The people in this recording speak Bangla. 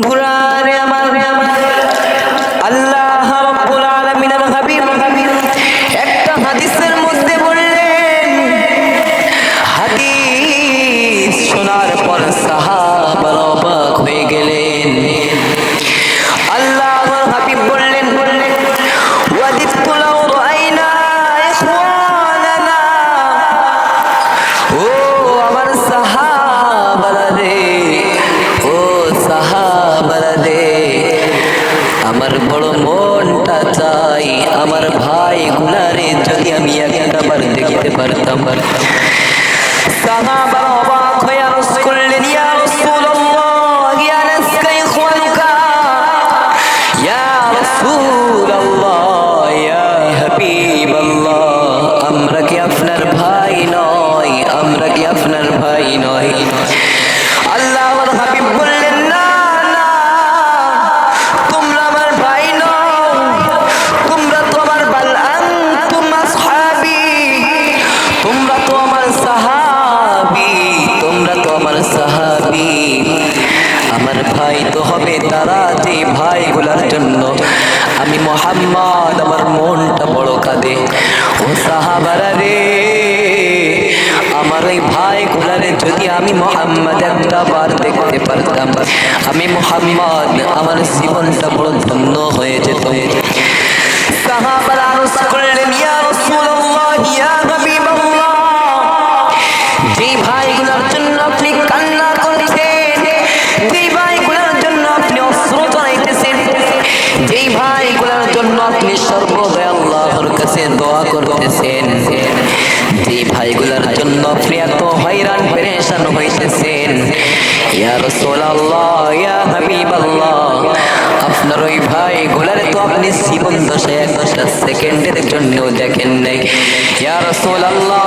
ভুলারে আমার আল্লাহ রাব্বুল আলামিনের হাবিব একটা হাদিসের মধ্যে বললেন, হাদিস শোনার পর সাহাবারা অবাক হয়ে গেলেন। আল্লাহর হাবিব বললেন, ওয়াদিতু লাউ রাআইনা ইখওয়ানানা, ও আমার সাহাবারা রে, ও সাহাবারা রে, আমার বড় মনটা চাই আমার ভাইগুলারে যদি আমি একবার দেখতে পারতাম। সাহাবারা অবাক হয়ে আরজ করলেন, ইয়া রাসূলুল্লাহ, ইয়া নাসকা ইখওয়ানুকা, ইয়া রাসূলুল্লাহ, ইয়া হাবিবাল্লাহ, আমরা কি আপনার ভাই নয়? আমরা কি আপনার ভাই নয়? আল্লাহর হাবিব বললেন, না না, তোমরা আমার ভাই নও, তোমরা তো আমার বাল আনতুম আসহাবি, তোমরা তো আমার সাহাবী, তোমরা তো আমার সাহাবী। আমার ভাই তো হবে তারা যে ভাইগুলার জন্য আমি মুহাম্মদ আমার মনটা বড় কাঁদে। ও সাহাবারা রে, আমার ওই ভাইগুলারে যদি আমি মুহাম্মদ একটা বার দেখতে পারতাম, আমি মুহাম্মদ আমার জীবনটা বড় ধন্য হয়ে যেত। সাহাবারা আরজ করলেন, ইয়া রাসূলুল্লাহ, ইয়া হাবিবাল্লাহ, যে ভাইগুলোর জন্য আপনি কান্না করছেন, যে ভাইগুলোর জন্য আপনি অশ্রু ঝরাইতেছেন, যে ভাইগুলোর জন্য আপনি সর্বদা আল্লাহর কাছে দোয়া করতেছেন, যে ভাইগুলোর জন্য আপনি এত হয়রান পেরেশান হইতেছেন, ইয়া রাসূলুল্লাহ, ইয়া হাবিবাল্লাহ, আপনার ওই ভাইগুলারে তো আপনি জীবন দশায় একটা সেকেন্ডের জন্য দেখেন নাই। ইয়া রাসূলুল্লাহ,